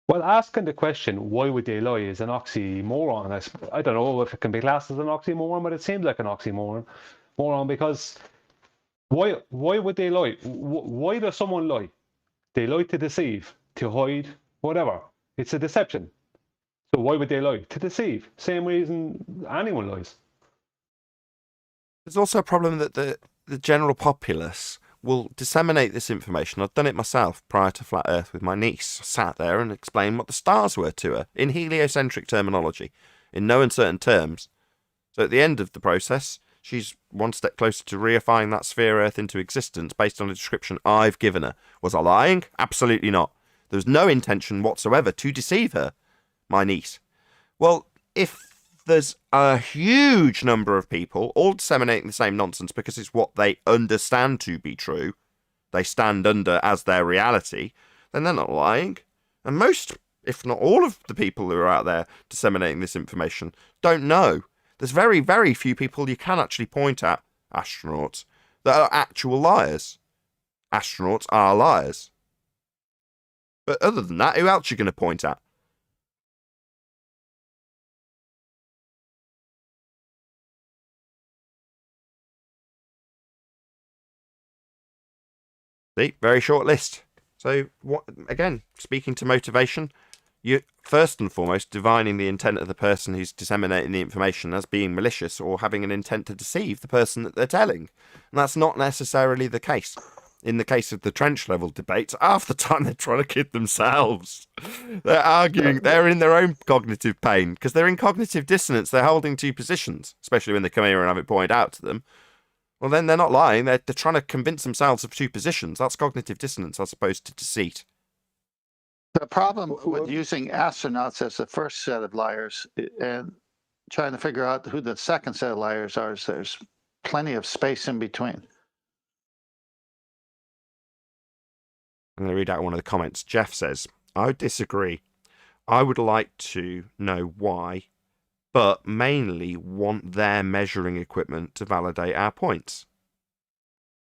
Well, asking the question, why would they lie, is an oxymoron. I don't know if it can be classed as an oxymoron, but it seems like an oxymoron. Because why would they lie? Why does someone lie? They lie to deceive, to hide, whatever. It's a deception. So why would they lie? To deceive. Same reason anyone lies. There's also a problem that the general populace will disseminate this information. I've done it myself prior to Flat Earth with my niece. I sat there and explained what the stars were to her in heliocentric terminology, in no uncertain terms. So at the end of the process, she's one step closer to reifying that sphere Earth into existence based on a description I've given her. Was I lying? Absolutely not. There was no intention whatsoever to deceive her, my niece. Well, if there's a huge number of people all disseminating the same nonsense because it's what they understand to be true, they stand under as their reality, then they're not lying. And most, if not all of the people who are out there disseminating this information don't know. There's very, very few people you can actually point at, astronauts, that are actual liars. Astronauts are liars. But other than that, who else are you going to point at? See, very short list. So, what again, speaking to motivation, you first and foremost divining the intent of the person who's disseminating the information as being malicious or having an intent to deceive the person that they're telling. And that's not necessarily the case. In the case of the trench level debates, half the time they're trying to kid themselves. They're arguing, they're in their own cognitive pain because they're in cognitive dissonance. They're holding two positions, especially when they come here and have it pointed out to them. Well, then they're not lying. They're trying to convince themselves of two positions. That's cognitive dissonance as opposed to deceit. The problem with using astronauts as the first set of liars and trying to figure out who the second set of liars are is there's plenty of space in between. I'm going to read out one of the comments. Jeff says, I disagree. I would like to know why, but mainly want their measuring equipment to validate our points.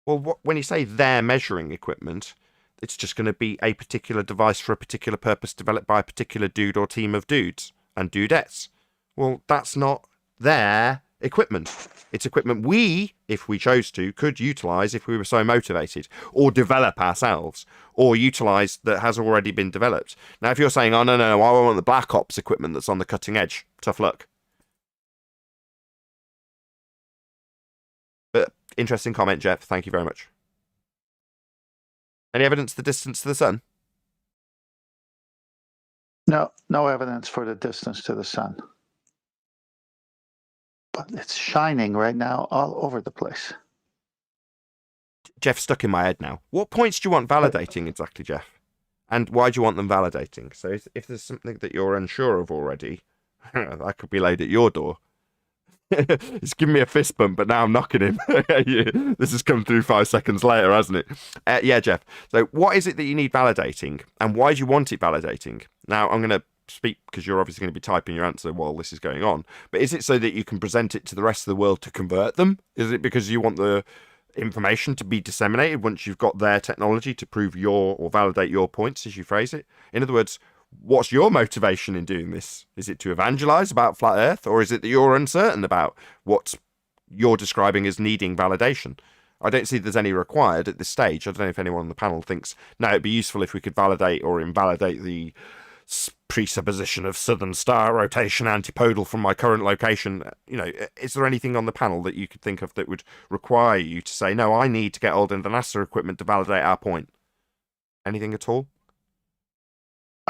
Well, when you say their measuring equipment, it's just going to be a particular device for a particular purpose developed by a particular dude or team of dudes and dudettes. Well, that's not their equipment. It's equipment we, if we chose to, could utilise if we were so motivated, or develop ourselves, or utilise that has already been developed. Now, if you're saying, oh, no, I want the Black Ops equipment that's on the cutting edge, tough luck. But interesting comment, Jeff. Thank you very much. Any evidence the distance to the sun? No evidence for the distance to the sun. But it's shining right now all over the place. Jeff, stuck in my head now. What points do you want validating exactly, Jeff? And why do you want them validating? So if there's something that you're unsure of already, that could be laid at your door. He's giving me a fist bump, but now I'm knocking him. This has come through 5 seconds later, hasn't it? Yeah, Jeff. So what is it that you need validating, and why do you want it validating? Now, I'm going to speak because you're obviously going to be typing your answer while this is going on, but is it so that you can present it to the rest of the world to convert them? Is it because you want the information to be disseminated once you've got their technology to prove your or validate your points, as you phrase it? In other words, what's your motivation in doing this? Is it to evangelize about flat Earth, or is it that you're uncertain about what you're describing as needing validation? I don't see there's any required at this stage. I don't know if anyone on the panel thinks, no, it'd be useful if we could validate or invalidate the presupposition of southern star rotation antipodal from my current location. You know, is there anything on the panel that you could think of that would require you to say, no, I need to get hold of the NASA equipment to validate our point? Anything at all?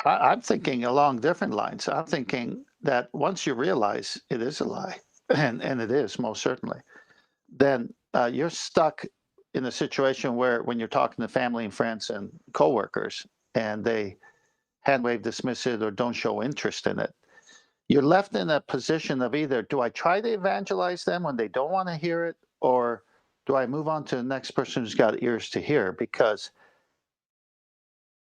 I'm thinking along different lines. I'm thinking that once you realize it is a lie, and it is most certainly, then you're stuck in a situation where when you're talking to family and friends and coworkers and they hand wave, dismiss it, or don't show interest in it, you're left in a position of either do I try to evangelize them when they don't want to hear it, or do I move on to the next person who's got ears to hear? Because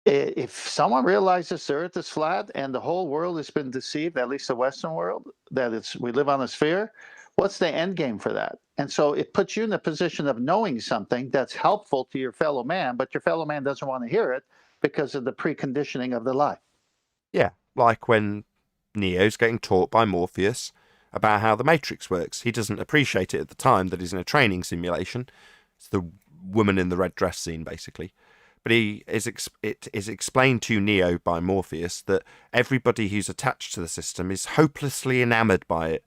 if someone realizes the Earth is flat and the whole world has been deceived, at least the Western world, that we live on a sphere, what's the end game for that? And so it puts you in a position of knowing something that's helpful to your fellow man, but your fellow man doesn't want to hear it because of the preconditioning of the lie. Yeah, like when Neo's getting taught by Morpheus about how the Matrix works. He doesn't appreciate it at the time that he's in a training simulation. It's the woman in the red dress scene, basically. But it is explained to Neo by Morpheus that everybody who's attached to the system is hopelessly enamored by it,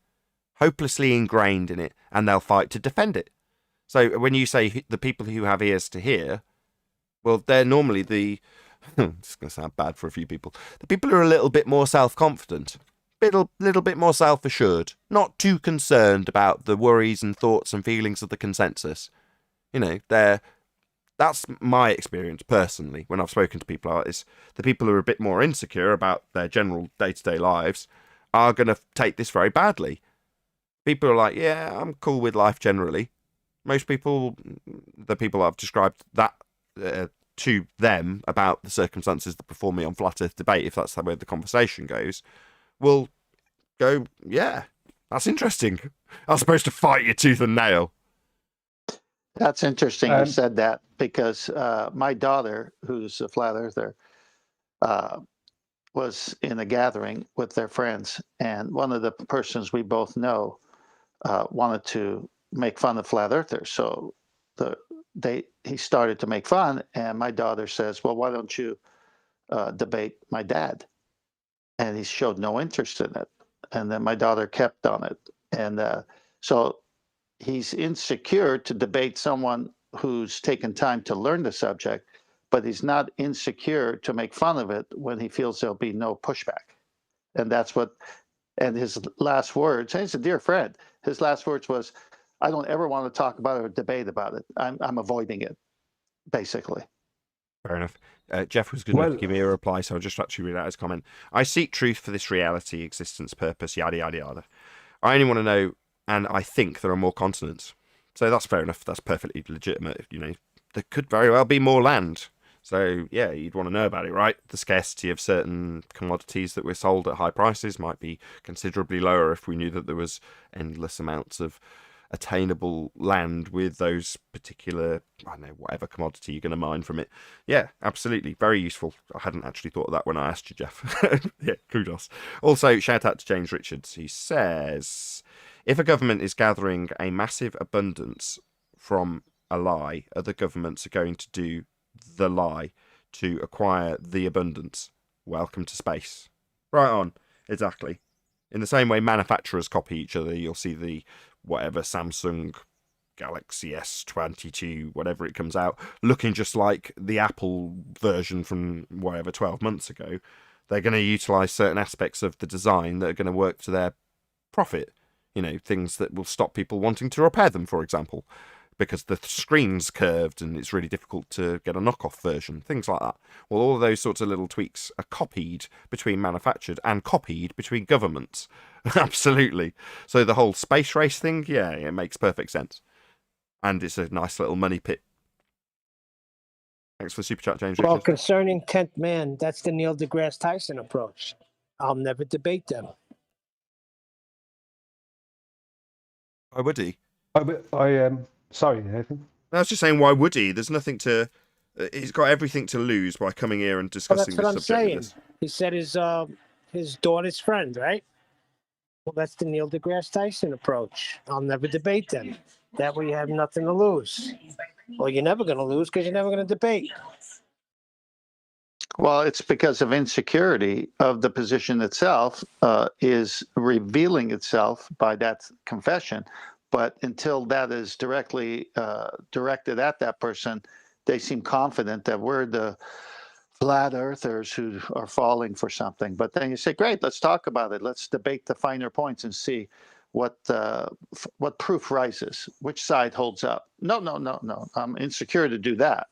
hopelessly ingrained in it, and they'll fight to defend it. So when you say the people who have ears to hear, well, they're normally the... it's going to sound bad for a few people. The people who are a little bit more self-confident, little bit more self-assured, not too concerned about the worries and thoughts and feelings of the consensus. You know, that's my experience personally when I've spoken to people like this. The people who are a bit more insecure about their general day-to-day lives are going to take this very badly. People are like, yeah, I'm cool with life generally. Most people, the people I've described that to them about the circumstances that befall me on Flat Earth debate, if that's the way the conversation goes, will go, yeah, that's interesting. I was supposed to fight you tooth and nail. That's interesting you said that, because my daughter, who's a flat earther, was in a gathering with their friends, and one of the persons we both know wanted to make fun of flat earthers. So he started to make fun, and my daughter says, well, why don't you debate my dad? And he showed no interest in it. And then my daughter kept on it. And so he's insecure to debate someone who's taken time to learn the subject, but he's not insecure to make fun of it when he feels there'll be no pushback. And that's what, and his last words, and he's a dear friend, his last words was, I don't ever want to talk about it or debate about it. I'm avoiding it, basically. Fair enough. Jeff was going to give me a reply, so I'll just actually read out his comment. I seek truth for this reality, existence, purpose, yada, yada, yada. I only want to know, and I think there are more continents. So that's fair enough. That's perfectly legitimate. You know, there could very well be more land. So, yeah, you'd want to know about it, right? The scarcity of certain commodities that were sold at high prices might be considerably lower if we knew that there was endless amounts of attainable land with those particular, I don't know, whatever commodity you're going to mine from it. Yeah, absolutely. Very useful. I hadn't actually thought of that when I asked you, Jeff. Yeah, kudos. Also, shout out to James Richards. He says, if a government is gathering a massive abundance from a lie, other governments are going to do the lie to acquire the abundance. Welcome to space. Right on. Exactly. In the same way manufacturers copy each other, you'll see the whatever Samsung Galaxy S22, whatever it comes out, looking just like the Apple version from whatever 12 months ago. They're going to utilize certain aspects of the design that are going to work to their profit. You know, things that will stop people wanting to repair them, for example. because the screen's curved and it's really difficult to get a knockoff version, things like that. Well, all of those sorts of little tweaks are copied between manufactured and copied between governments. Absolutely. So the whole space race thing, yeah, it makes perfect sense. And it's a nice little money pit. Thanks for the super chat, James. Well, Richards. concerning 10th man, that's the Neil deGrasse Tyson approach. I'll never debate them. Why would he? Sorry, Nathan. I was just saying, why would he? There's nothing to. He's got everything to lose by coming here and discussing Well, this that's what I'm subject. saying. He said his daughter's friend, right? Well, that's the Neil deGrasse Tyson approach. I'll never debate them. That way you have nothing to lose. Well, you're never going to lose because you're never going to debate. Well, it's because of insecurity of the position itself is revealing itself by that confession. But until that is directly directed at that person, they seem confident that we're the flat earthers who are falling for something. But then you say, great, let's talk about it. Let's debate the finer points and see what proof rises, which side holds up. No. I'm insecure to do that.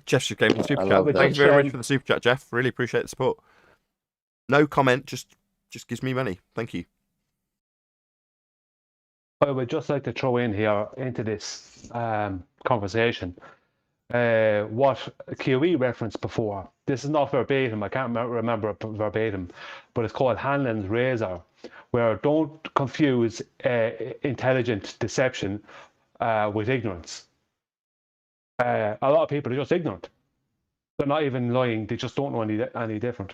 Jeff just gave me the super I chat. love that. Thank you very much for the super chat, Jeff. Really appreciate the support. No comment, just gives me money. Thank you. I would just like to throw in here into this conversation what QE referenced before. This is not verbatim. I can't remember it verbatim, but it's called Hanlon's razor, where don't confuse intelligent deception with ignorance. A lot of people are just ignorant. They're not even lying. They just don't know any different.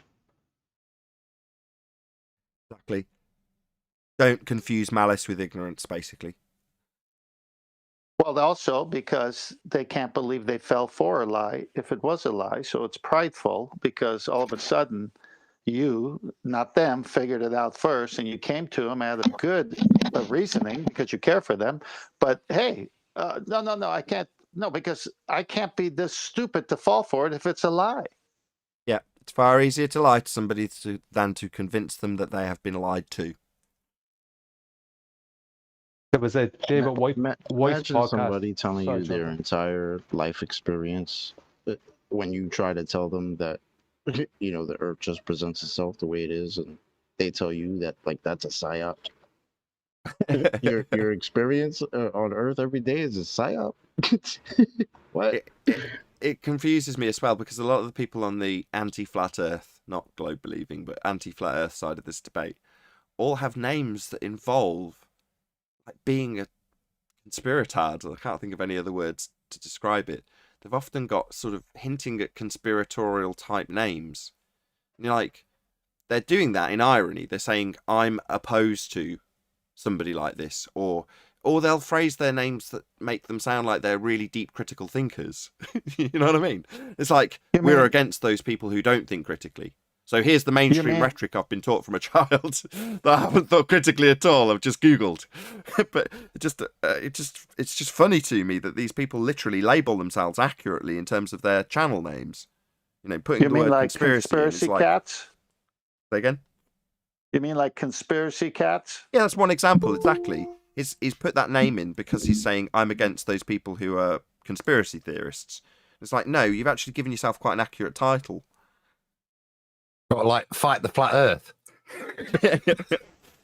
Exactly. Don't confuse malice with ignorance, basically. Well, also because they can't believe they fell for a lie if it was a lie. So it's prideful because all of a sudden you, not them, figured it out first and you came to them out of good reasoning because you care for them. But hey, no, I can't. No, because I can't be this stupid to fall for it if it's a lie. Yeah, it's far easier to lie to somebody than to convince them that they have been lied to. There was a David White's Imagine podcast. somebody telling Sorry, you their Jonathan. entire life experience when you try to tell them that, you know, the earth just presents itself the way it is, and they tell you that, like, that's a psyop. your experience on earth every day is a psyop. What? It confuses me as well, because a lot of the people on the anti-flat earth, not globe believing, but anti-flat earth side of this debate, all have names that involve like being a conspiratard. I can't think of any other words to describe it. They've often got sort of hinting at conspiratorial type names. And you're like, they're doing that in irony. They're saying, I'm opposed to somebody like this, or they'll phrase their names that make them sound like they're really deep critical thinkers. You know what I mean? It's like, we're against those people who don't think critically. So here's the mainstream rhetoric I've been taught from a child that I haven't thought critically at all. I've just Googled. But it's just funny to me that these people literally label themselves accurately in terms of their channel names. You know, putting the word like conspiracy in, cats? Say again? You mean like conspiracy cats? Yeah, that's one example, exactly. He's put that name in because he's saying, I'm against those people who are conspiracy theorists. It's like, no, you've actually given yourself quite an accurate title. Got to, like, fight the flat earth.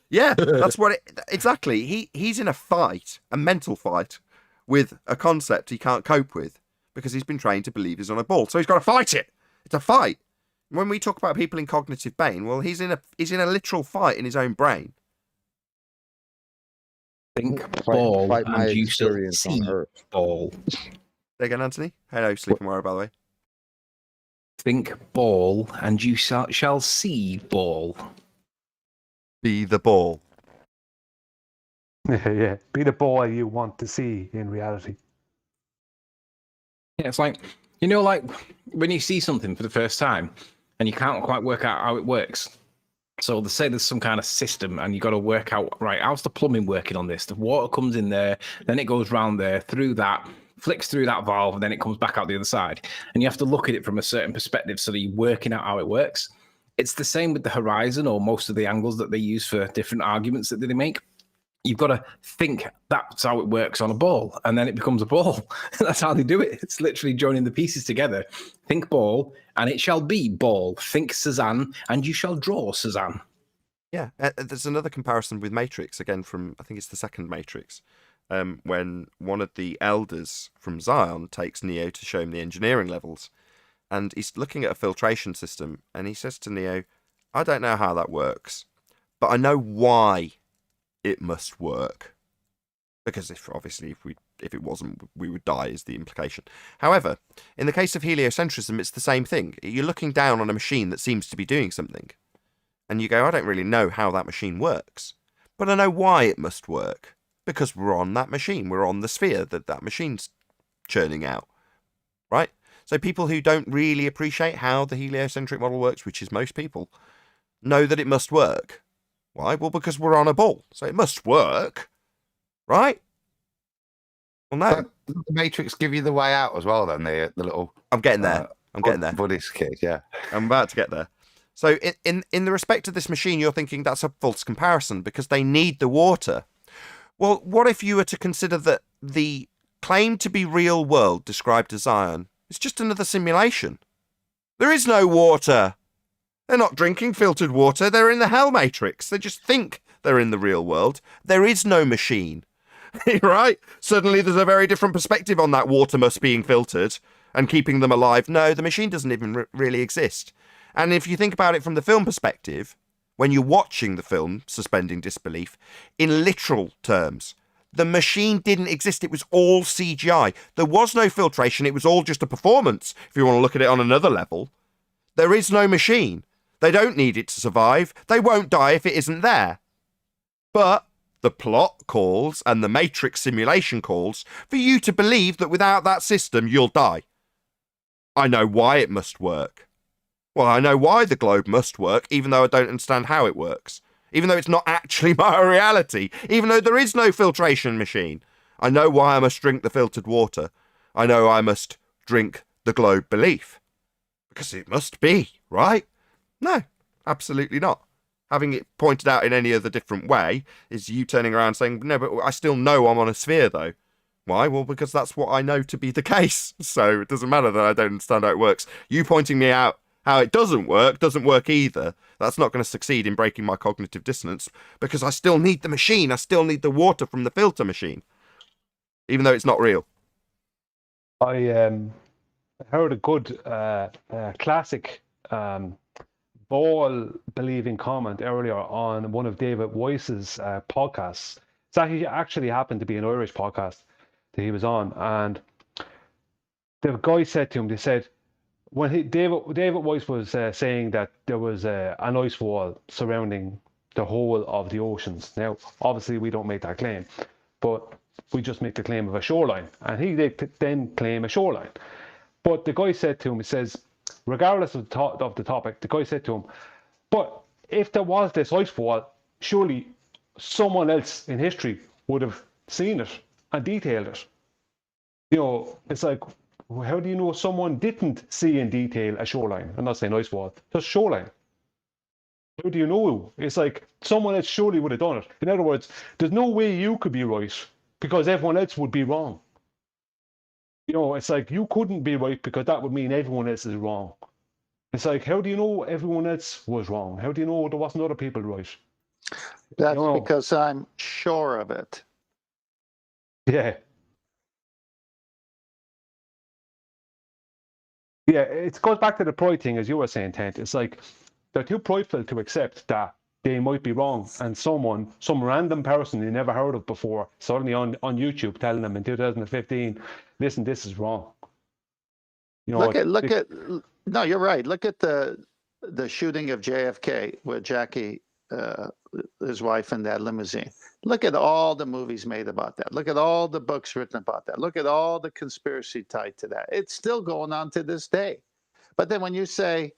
Yeah, that's what it... Exactly. He's in a fight, a mental fight, with a concept he can't cope with because he's been trained to believe he's on a ball. So he's got to fight it. It's a fight. When we talk about people in cognitive pain, well, he's in a literal fight in his own brain. Think ball fight my and you shall experience on see Earth. ball. Say again, Anthony? Hello, Sleeping Warrior, by the way. Think ball and you shall see ball. Be the ball. Yeah, be the boy you want to see in reality. Yeah, it's like, you know, like when you see something for the first time and you can't quite work out how it works. So they say there's some kind of system and you got to work out, right, how's the plumbing working on this? The water comes in there, then it goes round there, through that, flicks through that valve, and then it comes back out the other side. And you have to look at it from a certain perspective so that you're working out how it works. It's the same with the horizon or most of the angles that they use for different arguments that they make. You've got to think that's how it works on a ball, and then it becomes a ball. That's how they do it. It's literally joining the pieces together. Think ball, and it shall be ball. Think Cezanne, and you shall draw Cezanne. Yeah, there's another comparison with Matrix, again from, I think it's the second Matrix, when one of the elders from Zion takes Neo to show him the engineering levels. And he's looking at a filtration system, and he says to Neo, I don't know how that works, but I know why it must work. Because if it wasn't, we would die, is the implication. However, in the case of heliocentrism, it's the same thing. You're looking down on a machine that seems to be doing something. And you go, I don't really know how that machine works, but I know why it must work. Because we're on that machine. We're on the sphere that machine's churning out. Right? So people who don't really appreciate how the heliocentric model works, which is most people, know that it must work. Why? Well, because we're on a ball. So it must work. Right? Well, no. But the Matrix give you the way out as well, then, the little... I'm getting there. I'm getting there. Buddhist kid, yeah. I'm about to get there. So in the respect of this machine, you're thinking that's a false comparison because they need the water. Well, what if you were to consider that the claim to be real world described as Zion is just another simulation? There is no water. They're not drinking filtered water. They're in the hell matrix. They just think they're in the real world. There is no machine. Right? Suddenly there's a very different perspective on that water must being filtered and keeping them alive. No, the machine doesn't even really exist. And if you think about it from the film perspective, when you're watching the film, suspending disbelief, in literal terms, the machine didn't exist. It was all CGI. There was no filtration. It was all just a performance, if you want to look at it on another level. There is no machine. They don't need it to survive. They won't die if it isn't there. But the plot calls and the Matrix simulation calls for you to believe that without that system, you'll die. I know why it must work. Well, I know why the globe must work, even though I don't understand how it works. Even though it's not actually my reality. Even though there is no filtration machine. I know why I must drink the filtered water. I know I must drink the globe belief. Because it must be, right? No, absolutely not. Having it pointed out in any other different way is you turning around saying, no, but I still know I'm on a sphere, though. Why? Well, because that's what I know to be the case. So it doesn't matter that I don't understand how it works. You pointing me out how it doesn't work either. That's not going to succeed in breaking my cognitive dissonance because I still need the machine. I still need the water from the filter machine, even though it's not real. I heard a good classic ball-believing comment earlier on one of David Weiss's podcasts. It actually happened to be an Irish podcast that he was on, and the guy said to him, they said, when David Weiss was saying that there was an ice wall surrounding the whole of the oceans. Now, obviously, we don't make that claim, but we just make the claim of a shoreline, and he then claim a shoreline. But the guy said to him, he says, regardless of the topic, the guy said to him, but if there was this ice wall, surely someone else in history would have seen it and detailed it. You know, it's like, how do you know someone didn't see in detail a shoreline? I'm not saying ice wall, just shoreline. How do you know? It's like someone else surely would have done it. In other words, there's no way you could be right because everyone else would be wrong. You know, it's like you couldn't be right because that would mean everyone else is wrong. It's like, how do you know everyone else was wrong? How do you know there wasn't other people right? That's because I'm sure of it. Yeah. Yeah, it goes back to the pride thing, as you were saying, Tent. It's like they're too prideful to accept that they might be wrong, and some random person they never heard of before, suddenly on YouTube telling them in 2015, listen, this is wrong. You know, look at no, you're right. Look at the shooting of JFK with Jackie, his wife, in that limousine. Look at all the movies made about that. Look at all the books written about that. Look at all the conspiracy tied to that. It's still going on to this day. But then when you say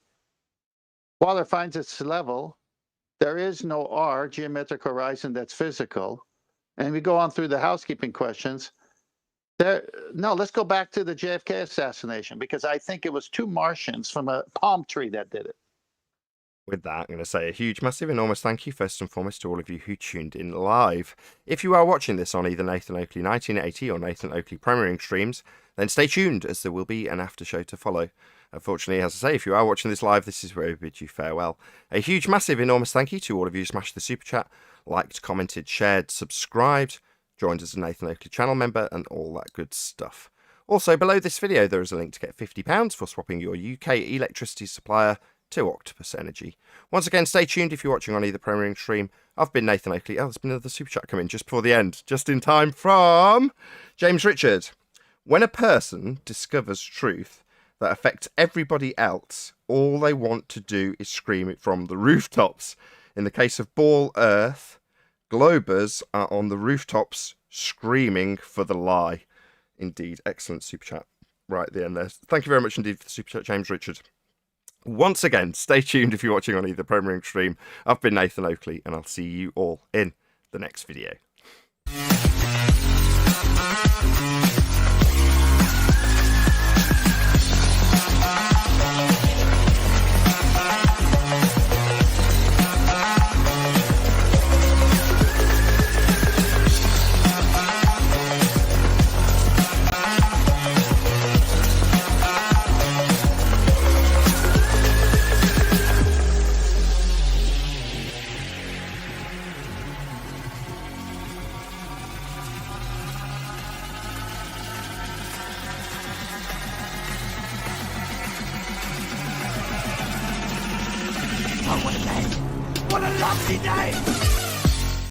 water finds its level, there is no R, geometric horizon, that's physical. And we go on through the housekeeping questions. No, let's go back to the JFK assassination, because I think it was two Martians from a palm tree that did it. With that, I'm going to say a huge, massive, enormous thank you first and foremost to all of you who tuned in live. If you are watching this on either Nathan Oakley 1980 or Nathan Oakley premiering streams, then stay tuned as there will be an after show to follow. Unfortunately, as I say, if you are watching this live, this is where we bid you farewell. A huge, massive, enormous thank you to all of you who smashed the super chat, liked, commented, shared, subscribed, joined as a Nathan Oakley channel member, and all that good stuff. Also, below this video, there is a link to get £50 for swapping your UK electricity supplier to Octopus Energy. Once again, stay tuned if you're watching on either premiering stream. I've been Nathan Oakley. Oh, there's been another super chat come in just before the end, just in time from James Richard. When a person discovers truth that affects everybody else, all they want to do is scream it from the rooftops. In the case of Ball Earth, Globers are on the rooftops screaming for the lie. Indeed, excellent super chat right at the end there. Thank you very much indeed for the super chat, James Richard. Once again, stay tuned if you're watching on either premiering stream. I've been Nathan Oakley, and I'll see you all in the next video. What a lovely day!